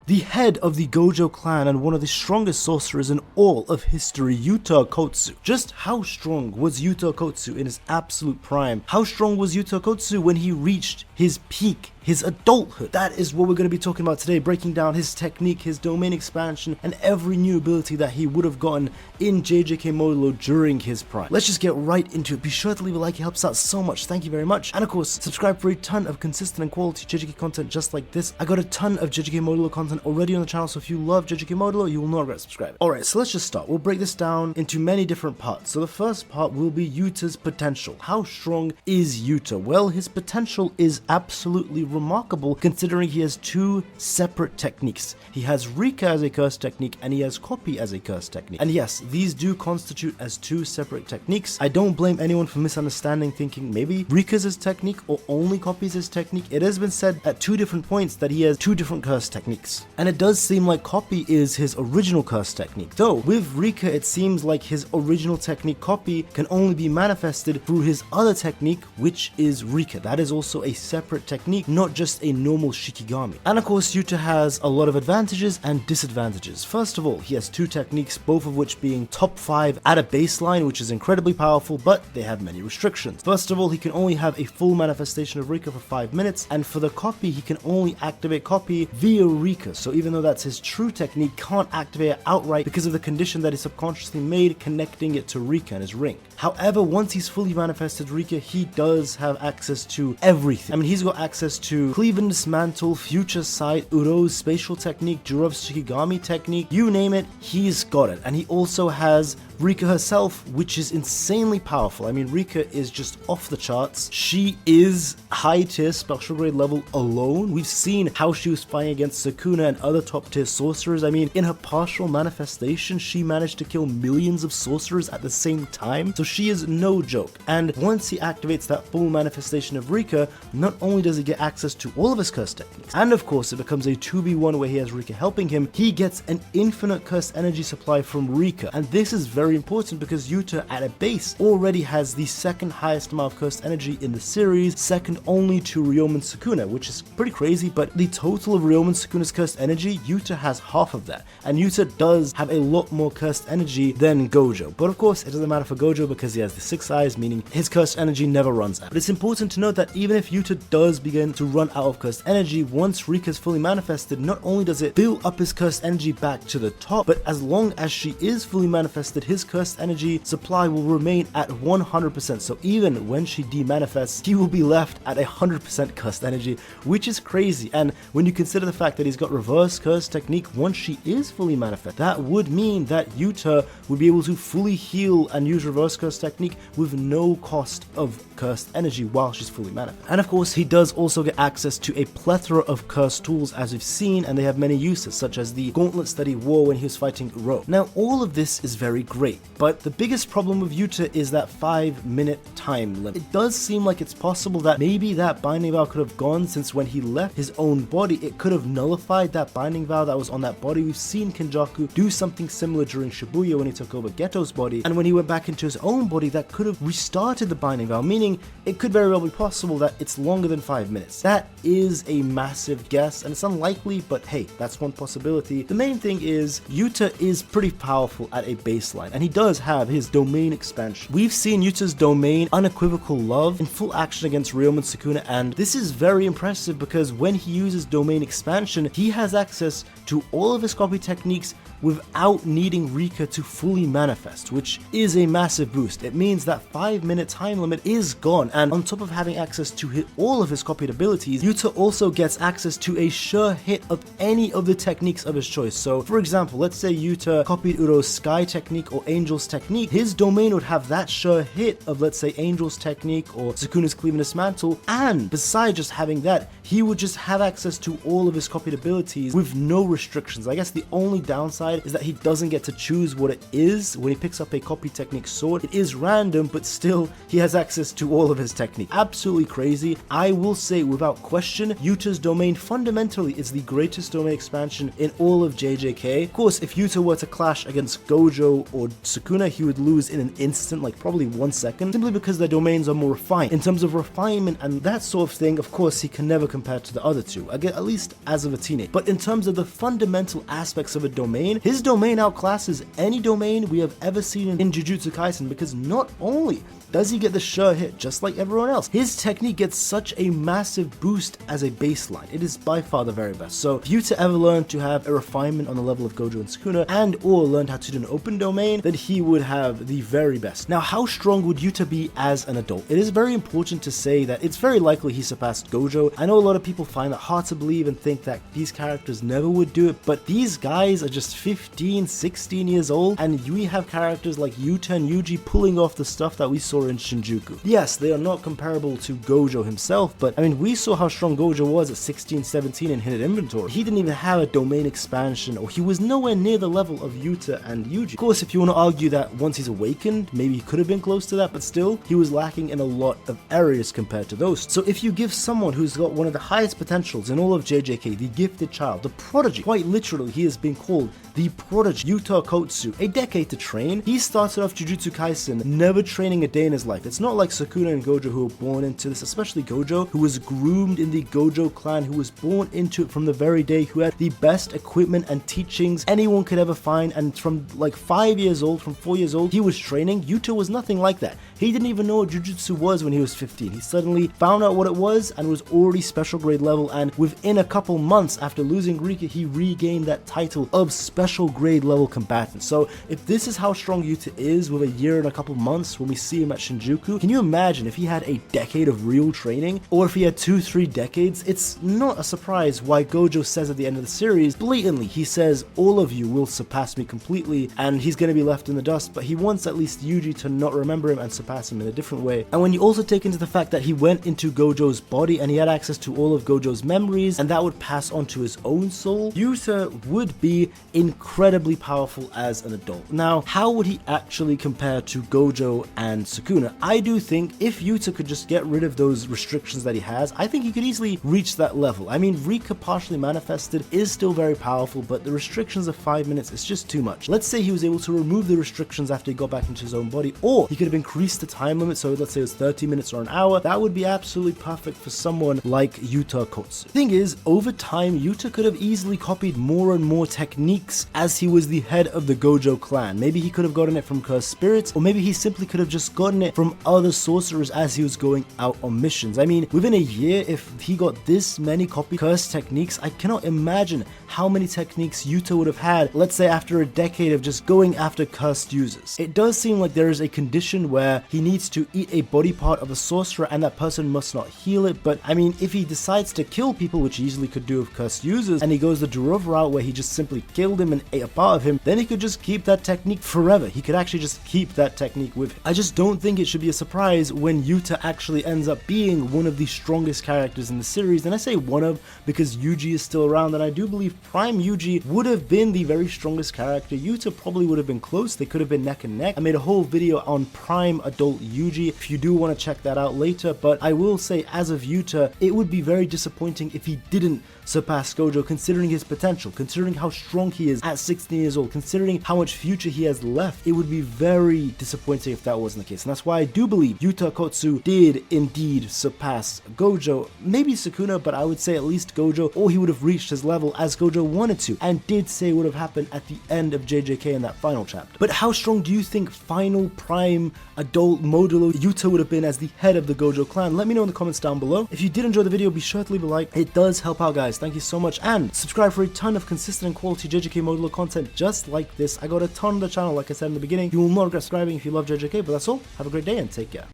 The head of the Gojo clan and one of the strongest sorcerers in all of history, Yuta Okkotsu. Just how strong was Yuta Okkotsu in his absolute prime? How strong was Yuta Okkotsu when he reached his peak, his adulthood? That is what we're going to be talking about today, breaking down his technique, his domain expansion, and every new ability that he would have gotten in JJK Modulo during his prime. Let's just get right into it. Be sure to leave a like, it helps out so much. Thank you very much. And of course, subscribe for a ton of consistent and quality JJK content just like this. I got a ton of JJK Modulo content already on the channel, so if you love JJK Modulo, you will not regret subscribing. Alright, so let's just start. We'll break this down into many different parts. So the first part will be Yuta's potential. How strong is Yuta? Well, his potential is absolutely remarkable considering he has two separate techniques. He has Rika as a curse technique and he has Copy as a curse technique. And yes, these do constitute as two separate techniques. I don't blame anyone for misunderstanding, thinking maybe Rika's his technique or only Copy's his technique. It has been said at two different points that he has two different curse techniques. And it does seem like Copy is his original curse technique. Though with Rika, it seems like his original technique Copy can only be manifested through his other technique, which is Rika. That is also a separate technique, not just a normal Shikigami. And of course, Yuta has a lot of advantages and disadvantages. First of all, he has two techniques, both of which being top 5 at a baseline, which is incredibly powerful, but they have many restrictions. First of all, he can only have a full manifestation of Rika for 5 minutes, and for the Copy, he can only activate Copy via Rika. So even though that's his true technique, can't activate it outright because of the condition that he subconsciously made connecting it to Rika and his ring. However, once he's fully manifested Rika, he does have access to everything. I mean, he's got access to Cleave and Dismantle, Future Sight, Uro's Spatial Technique, Jurov's Shikigami Technique, you name it, he's got it. And he also has Rika herself, which is insanely powerful. I mean, Rika is just off the charts. She is high tier special grade level alone. We've seen how she was fighting against Sukuna and other top tier sorcerers. I mean, in her partial manifestation, she managed to kill millions of sorcerers at the same time. So she is no joke. And once he activates that full manifestation of Rika, not only does he get access to all of his curse techniques, and of course it becomes a 2v1 where he has Rika helping him, he gets an infinite curse energy supply from Rika. And this is very important because Yuta at a base already has the second highest amount of cursed energy in the series, second only to Ryoma and Sukuna, which is pretty crazy, but the total of Ryoma and Sukuna's cursed energy, Yuta has half of that. And Yuta does have a lot more cursed energy than Gojo. But of course, it doesn't matter for Gojo because he has the 6 eyes, meaning his cursed energy never runs out. But it's important to note that even if Yuta does begin to run out of cursed energy, once Rika is fully manifested, not only does it build up his cursed energy back to the top, but as long as she is fully manifested, his cursed energy supply will remain at 100%. So even when she demanifests, he will be left at 100% cursed energy, which is crazy. And when you consider the fact that he's got reverse curse technique once she is fully manifest, that would mean that Yuta would be able to fully heal and use reverse curse technique with no cost of cursed energy while she's fully manifest. And of course, he does also get access to a plethora of cursed tools, as we've seen, and they have many uses, such as the gauntlets that he wore when he was fighting Uro. Now, all of this is very great, but the biggest problem with Yuta is that 5-minute time limit. It does seem like it's possible that maybe that binding vow could have gone, since when he left his own body, it could have nullified that binding vow that was on that body. We've seen Kenjaku do something similar during Shibuya when he took over Geto's body, and when he went back into his own body, that could have restarted the binding vow, meaning it could very well be possible that it's longer than 5 minutes. That is a massive guess, and it's unlikely, but hey, that's one possibility. The main thing is Yuta is pretty powerful at a baseline, and he does have his domain expansion. We've seen Yuta's domain Unequivocal Love in full action against Ryoma and Sukuna, and this is very impressive because when he uses domain expansion, he has access to all of his copy techniques without needing Rika to fully manifest, which is a massive boost. It means that 5-minute time limit is gone, and on top of having access to all of his copied abilities, Yuta also gets access to a sure hit of any of the techniques of his choice. So for example, let's say Yuta copied Uro's Sky technique or Angel's technique, his domain would have that sure hit of, let's say, Angel's technique or Sukuna's Cleave and Dismantle, and besides just having that, he would just have access to all of his copied abilities with no restrictions. I guess the only downside is that he doesn't get to choose what it is when he picks up a copy technique sword. It is random, but still he has access to all of his technique. Absolutely crazy. I will say without question, Yuta's domain fundamentally is the greatest domain expansion in all of JJK. Of course, if Yuta were to clash against Gojo or Sukuna, he would lose in an instant, like probably 1 second, simply because their domains are more refined. In terms of refinement and that sort of thing, of course, he can never compare to the other two, again, at least as of a teenage. But in terms of the fundamental aspects of a domain, his domain outclasses any domain we have ever seen in Jujutsu Kaisen, because not only does he get the sure hit just like everyone else, his technique gets such a massive boost as a baseline. It is by far the very best. So if Yuta ever learned to have a refinement on the level of Gojo and Sukuna, and or learned how to do an open domain, then he would have the very best. Now, how strong would Yuta be as an adult? It is very important to say that it's very likely he surpassed Gojo. I know a lot of people find that hard to believe and think that these characters never would do it, but these guys are just 15, 16 years old, and we have characters like Yuta and Yuji pulling off the stuff that we saw in Shinjuku. Yes, they are not comparable to Gojo himself, but I mean, we saw how strong Gojo was at 16, 17 in hidden inventory. He didn't even have a domain expansion, or he was nowhere near the level of Yuta and Yuji. Of course, if you want to argue that once he's awakened, maybe he could have been close to that, but still, he was lacking in a lot of areas compared to those. So if you give someone who's got one of the highest potentials in all of JJK, the gifted child, the prodigy, quite literally, he has been called the prodigy, Yuta Okkotsu, a decade to train. He started off Jujutsu Kaisen never training a day in his life. It's not like Sukuna and Gojo who were born into this, especially Gojo, who was groomed in the Gojo clan, who was born into it from the very day, who had the best equipment and teachings anyone could ever find, and from like 5 years old, from 4 years old, he was training. Yuta was nothing like that. He didn't even know what Jujutsu was when he was 15. He suddenly found out what it was and was already special grade level, and within a couple months after losing Rika, he regained that title of special grade level combatant. So if this is how strong Yuta is with a year and a couple months when we see him at Shinjuku, can you imagine if he had a decade of real training, or if he had 2-3 decades? It's not a surprise why Gojo says at the end of the series, blatantly, he says, all of you will surpass me completely, and he's going to be left in the dust, but he wants at least Yuji to not remember him and surpass him in a different way. And when you also take into the fact that he went into Gojo's body and he had access to all of Gojo's memories, and that would pass on to his own soul, Yuta would be incredibly powerful as an adult. Now, how would he actually compare to Gojo and Sukuna? I do think if Yuta could just get rid of those restrictions that he has, I think he could easily reach that level. I mean, Rika partially manifested is still very powerful, but the restrictions of 5 minutes is just too much. Let's say he was able to remove the restrictions after he got back into his own body, or he could have increased the time limit, so let's say it was 30 minutes or an hour. That would be absolutely perfect for someone like Yuta Okkotsu. The thing is, over time, Yuta could have easily copied more and more techniques as he was the head of the Gojo clan. Maybe he could have gotten it from Cursed Spirits, or maybe he simply could have just gotten it from other sorcerers as he was going out on missions. I mean, within a year, if he got this many copied cursed techniques, I cannot imagine how many techniques Yuta would have had, let's say after a decade of just going after cursed users. It does seem like there is a condition where he needs to eat a body part of a sorcerer and that person must not heal it, but I mean, if he decides to kill people, which he easily could do with cursed users, and he goes the Durov route where he just simply killed him and ate a part of him, then he could just keep that technique forever. He could actually just keep that technique with him. I just don't think it should be a surprise when Yuta actually ends up being one of the strongest characters in the series, and I say one of because Yuji is still around, and I do believe Prime Yuji would have been the very strongest character. Yuta probably would have been close. They could have been neck and neck. I made a whole video on Prime Adult Yuji if you do want to check that out later, but I will say as of Yuta, it would be very disappointing if he didn't surpass Gojo, considering his potential, considering how strong he is at 16 years old, considering how much future he has left. It would be very disappointing if that wasn't the case, and that's why I do believe Yuta Okkotsu did indeed surpass Gojo, maybe Sukuna, but I would say at least Gojo, or he would have reached his level as Gojo wanted to, and did say would have happened at the end of JJK in that final chapter. But how strong do you think final Prime Adult Modulo Yuta would have been as the head of the Gojo clan? Let me know in the comments down below. If you did enjoy the video, be sure to leave a like. It does help out, guys. Thank you so much, and subscribe for a ton of consistent and quality JJK Modulo content just like this. I got a ton on the channel, like I said in the beginning. You will not regret subscribing if you love JJK, but that's all. Have a great day and take care.